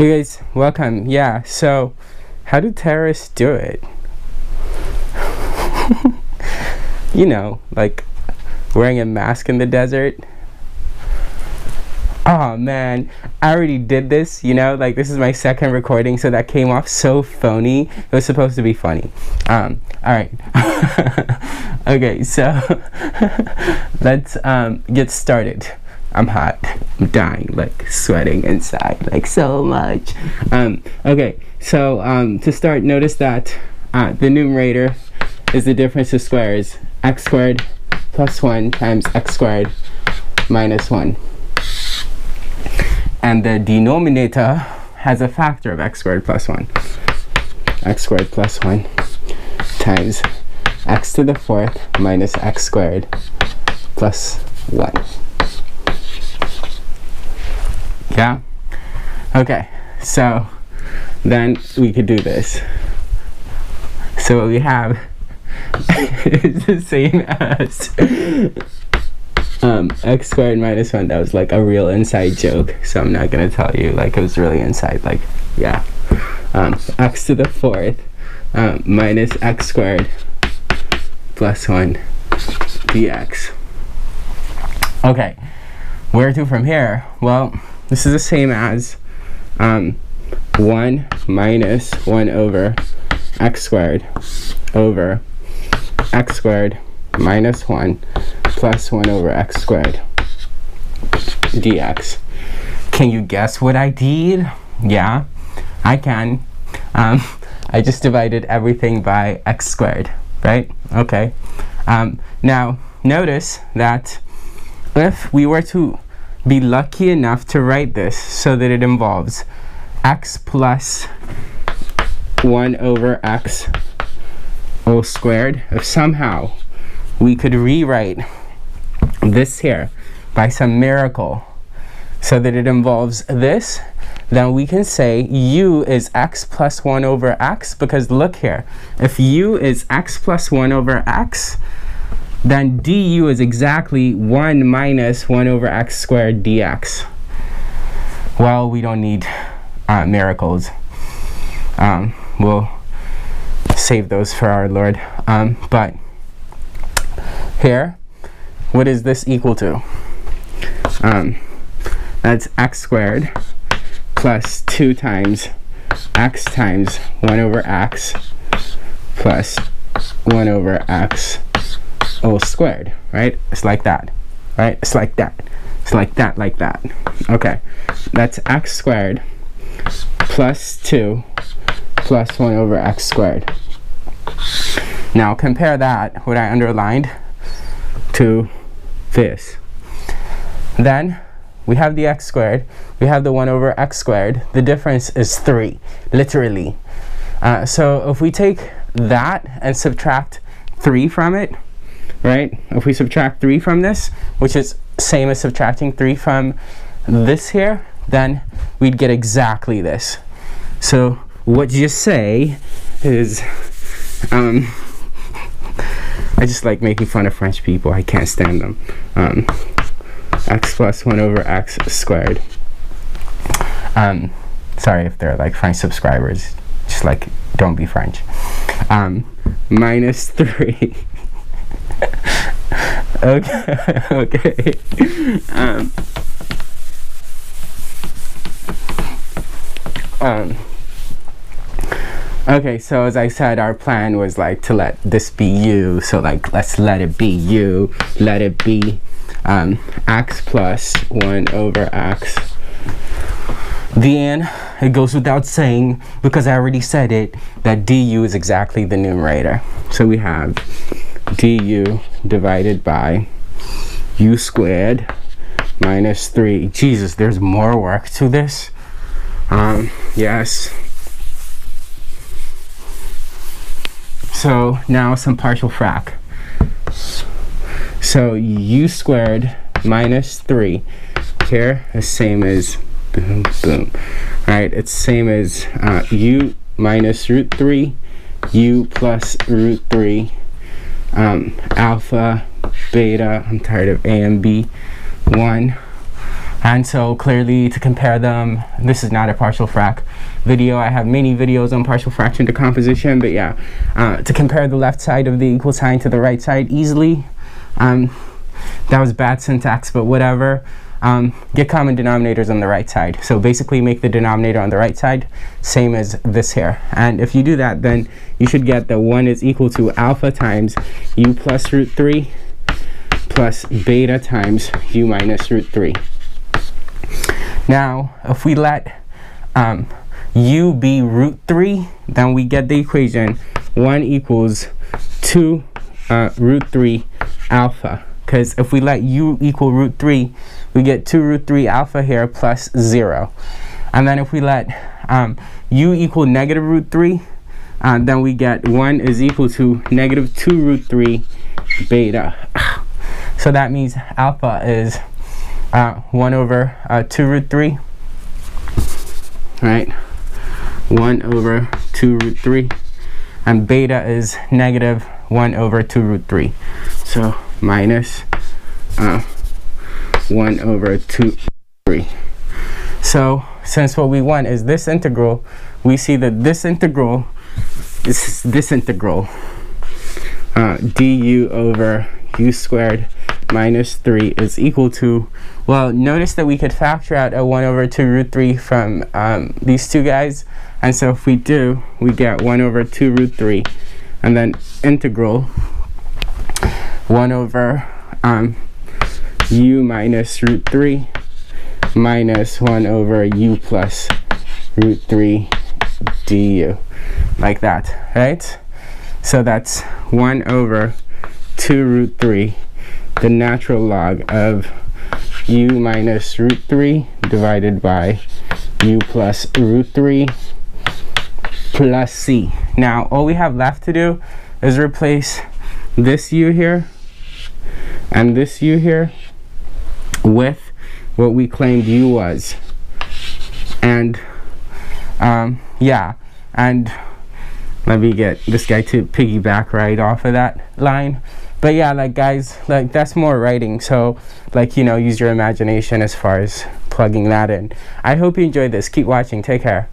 Hey guys, welcome. Yeah, so how do terrorists do it? You know, like wearing a mask in the desert. Oh man, I already did this, you know, like this is my second recording, so that came off so phony. It was supposed to be funny. Alright. Okay, so let's get started. I'm hot. I'm dying, like sweating inside, like so much. Okay, so to start, notice that the numerator is the difference of squares. X squared plus 1 times x squared minus 1. And the denominator has a factor of x squared plus 1. X squared plus 1 times x to the 4th minus x squared plus 1. Yeah? Okay, so then we could do this. So what we have is the same as x squared minus 1. That was like a real inside joke, so I'm not gonna tell you like it was really inside, like, yeah. X to the 4th minus x squared plus 1 dx. Okay, where to from here? Well, this is the same as 1 minus 1 over x squared over x squared minus 1 plus 1 over x squared dx. Can you guess what I did? Yeah, I can. I just divided everything by x squared, right? Okay. Now, notice that if we were to be lucky enough to write this so that it involves x plus 1 over x whole squared, if somehow we could rewrite this here by some miracle so that it involves this, then we can say u is x plus 1 over x, because look here, if u is x plus 1 over x, then du is exactly 1 minus 1 over x squared dx. Well, we don't need miracles. We'll save those for our Lord. But here, what is this equal to? That's x squared plus 2 times x times 1 over x plus 1 over x whole squared, right? It's like that, right? It's like that. It's like that, like that. Okay, that's x squared plus 2 plus 1 over x squared. Now compare that, what I underlined, to this. Then we have the x squared, we have the 1 over x squared. The difference is 3, literally. So if we take that and subtract 3 from it, right? If we subtract 3 from this, which is same as subtracting 3 from this here, then we'd get exactly this. So what you say is, I just like making fun of French people. I can't stand them. X plus 1 over x squared. Sorry if they're like French subscribers. Just like, don't be French. Minus 3. Okay. Okay, so as I said, our plan was like to let this be u, so like let's let it be u, let it be x plus 1 over x. Then it goes without saying, because I already said it, that du is exactly the numerator. So we have du divided by u squared minus 3. Jesus, there's more work to this. Yes. So now some partial frac. So u squared minus 3 here is same as boom, boom. Right, it's same as u minus root 3, u plus root 3, alpha, beta, I'm tired of a and b, 1 And so clearly, to compare them, this is not a partial frac video. I have many videos on partial fraction decomposition, but yeah, to compare the left side of the equal sign to the right side easily, that was bad syntax, but whatever. Get common denominators on the right side. So basically make the denominator on the right side same as this here. And if you do that, then you should get that 1 is equal to alpha times u plus root 3 plus beta times u minus root 3. Now, if we let u be root 3, then we get the equation 1 equals 2 root 3 alpha. Because if we let u equal root 3, we get 2 root 3 alpha here plus 0. And then if we let u equal negative root 3, then we get 1 is equal to negative 2 root 3 beta. So that means alpha is 1 over 2 root 3, right? 1 over 2 root 3. And beta is negative 1 over 2 root 3. So minus 1 over 2 root 3. So since what we want is this integral, we see that this integral is this integral du over u squared minus 3 is equal to, well, notice that we could factor out a 1 over 2 root 3 from these two guys. And so if we do, we get 1 over 2 root 3, and then integral 1 over u minus root 3 minus 1 over u plus root 3 du, like that, right? So that's 1 over 2 root 3, the natural log of u minus root 3 divided by u plus root 3 plus c. Now all we have left to do is replace this u here and this u here with what we claimed u was. And yeah, and let me get this guy to piggyback right off of that line. But yeah, like guys, like that's more writing, so like, you know, use your imagination as far as plugging that in. I hope you enjoyed this. Keep watching. Take care.